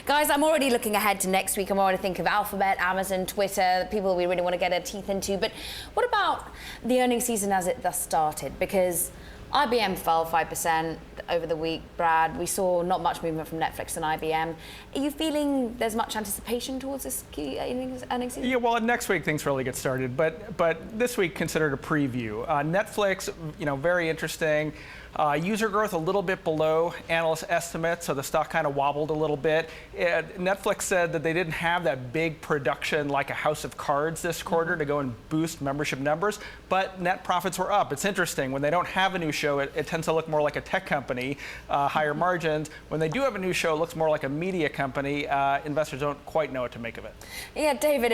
Guys, I'm already looking ahead to next week. I'm already thinking of Alphabet, Amazon, Twitter, people we really want to get our teeth into. But what about the earnings season as it thus started? Because IBM fell 5% over the week, Brad. We saw not much movement from Netflix and IBM. Are you feeling there's much anticipation towards this key earnings season? Yeah, well, next week things really get started, but this week considered a preview. Netflix, very interesting. User growth a little bit below analyst estimates, so the stock kind of wobbled a little bit. Netflix said that they didn't have that big production like a House of Cards this quarter to go and boost membership numbers, but net profits were up. It's interesting. When they don't have a new show, it tends to look more like a tech company, higher margins. When they do have a new show, it looks more like a media company. Investors don't quite know what to make of it. Yeah, David,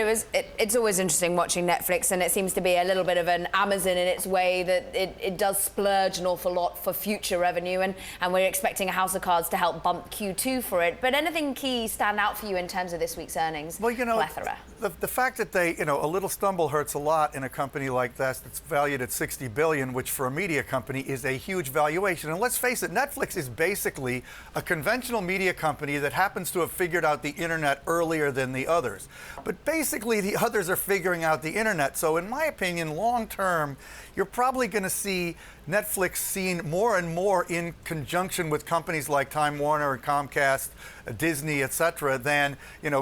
it's always interesting watching Netflix, and it seems to be a little bit of an Amazon in its way that it does splurge an awful lot for future revenue, and we're expecting a House of Cards to help bump Q2 for it. But anything key stand out for you in terms of this week's earnings? Well, plethora. The fact that they, a little stumble hurts a lot in a company like that that's valued at $60 billion, which for a media company is a huge valuation. And let's face it, Netflix is basically a conventional media company that happens to have figured out the internet earlier than the others. But basically, the others are figuring out the internet. So in my opinion, long term, you're probably going to see Netflix seen more and more in conjunction with companies like Time Warner and Comcast, Disney, et cetera, than,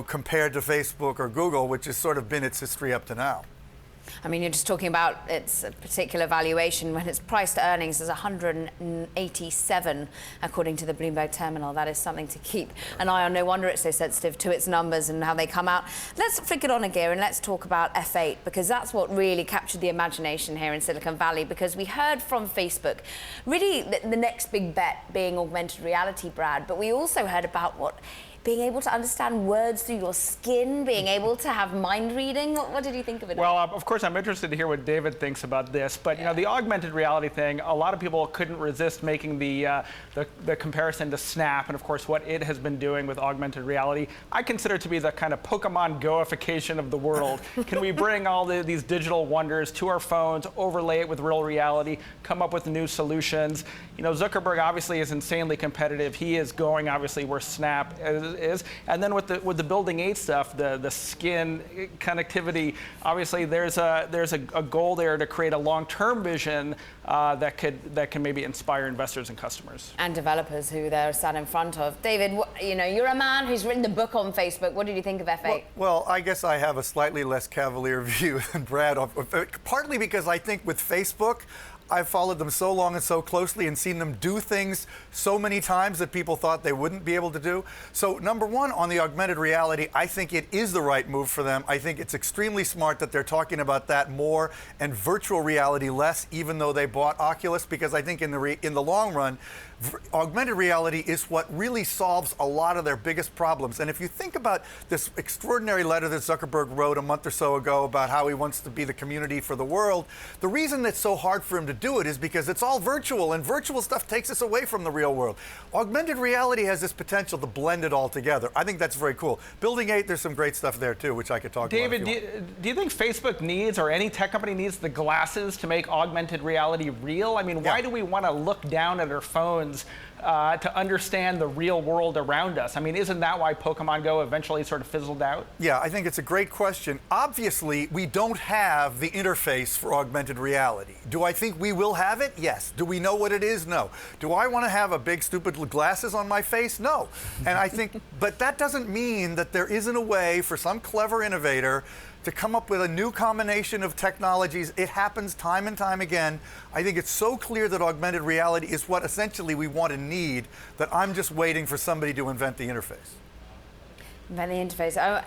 compared to Facebook or Google, which has sort of been its history up to now. I mean, you're just talking about its particular valuation. When its price to earnings is 187, according to the Bloomberg terminal. That is something to keep an eye on. No wonder it's so sensitive to its numbers and how they come out. Let's flick it on a gear and let's talk about F8, because that's what really captured the imagination here in Silicon Valley, because we heard from Facebook, really the next big bet being augmented reality, Brad, but we also heard about being able to understand words through your skin, being able to have mind reading. What did you think of it? Well, of course, I'm interested to hear what David thinks about this. But the augmented reality thing, a lot of people couldn't resist making the comparison to Snap, and of course, what it has been doing with augmented reality. I consider it to be the kind of Pokemon Go-ification of the world. Can we bring all these digital wonders to our phones, overlay it with real reality, come up with new solutions? Zuckerberg obviously is insanely competitive. He is going obviously where Snap is. And then with the Building 8 stuff, the skin connectivity, obviously there's a goal there to create a long-term vision that can maybe inspire investors and customers. And developers who they're sat in front of. David, you're a man who's written the book on Facebook. What did you think of F8? Well, I guess I have a slightly less cavalier view than Brad, partly because I think with Facebook, I've followed them so long and so closely and seen them do things so many times that people thought they wouldn't be able to do. So number one, on the augmented reality, I think it is the right move for them. I think it's extremely smart that they're talking about that more and virtual reality less, even though they bought Oculus, because I think in the long run, augmented reality is what really solves a lot of their biggest problems. And if you think about this extraordinary letter that Zuckerberg wrote a month or so ago about how he wants to be the community for the world, the reason it's so hard for him to do it is because it's all virtual, and virtual stuff takes us away from the real world. Augmented reality has this potential to blend it all together. I think that's very cool. Building 8, there's some great stuff there too, which I could talk about. David, do you think Facebook needs, or any tech company needs, the glasses to make augmented reality real? I mean, why do we want to look down at our phones to understand the real world around us? I mean, isn't that why Pokemon Go eventually sort of fizzled out? Yeah, I think it's a great question. Obviously, we don't have the interface for augmented reality. Do I think we will have it? Yes. Do we know what it is? No. Do I want to have a big stupid glasses on my face? No. And I think, but that doesn't mean that there isn't a way for some clever innovator to come up with a new combination of technologies. It happens time and time again. I think it's so clear that augmented reality is what essentially we want and need, that I'm just waiting for somebody to invent the interface. Invent the interface.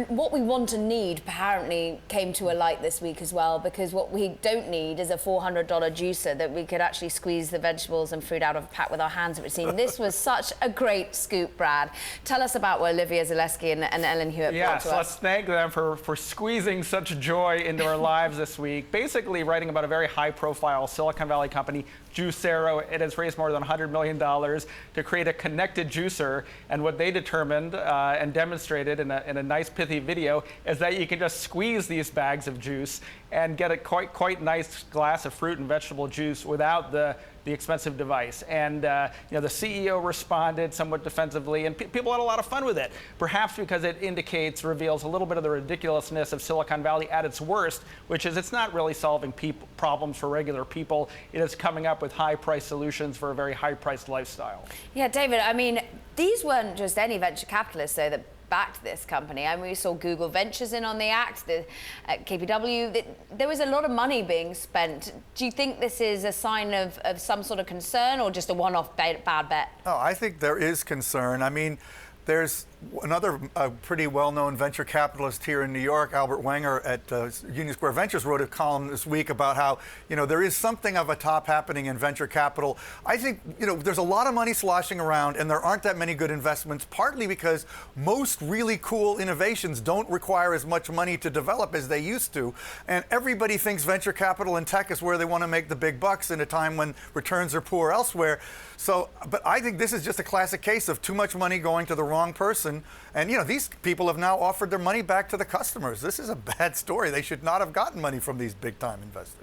What we want and need apparently came to a light this week as well, because what we don't need is a $400 juicer that we could actually squeeze the vegetables and fruit out of a pack with our hands, it would seem. This was such a great scoop, Brad. Tell us about what Olivia Zaleski and Ellen Hewitt brought to us. Yes, let's thank them for squeezing such joy into our lives this week. Basically writing about a very high-profile Silicon Valley company, Juicero. It has raised more than $100 million to create a connected juicer, and what they determined and demonstrated in a nice pithy video is that you can just squeeze these bags of juice and get a quite nice glass of fruit and vegetable juice without the the expensive device. And the CEO responded somewhat defensively, and people had a lot of fun with it, perhaps because it reveals a little bit of the ridiculousness of Silicon Valley at its worst, which is it's not really solving problems for regular people. It is coming up with high-priced solutions for a very high-priced lifestyle. Yeah, David, I mean, these weren't just any venture capitalists, though, that backed this company. I mean, we saw Google Ventures in on the act, KPW. There was a lot of money being spent. Do you think this is a sign of some sort of concern or just a one-off bad bet? Oh, I think there is concern. I mean, there's another pretty well-known venture capitalist here in New York, Albert Wenger at Union Square Ventures, wrote a column this week about how, there is something of a top happening in venture capital. I think, there's a lot of money sloshing around and there aren't that many good investments, partly because most really cool innovations don't require as much money to develop as they used to. And everybody thinks venture capital and tech is where they want to make the big bucks in a time when returns are poor elsewhere. So, but I think this is just a classic case of too much money going to the wrong person. And, these people have now offered their money back to the customers. This is a bad story. They should not have gotten money from these big-time investors.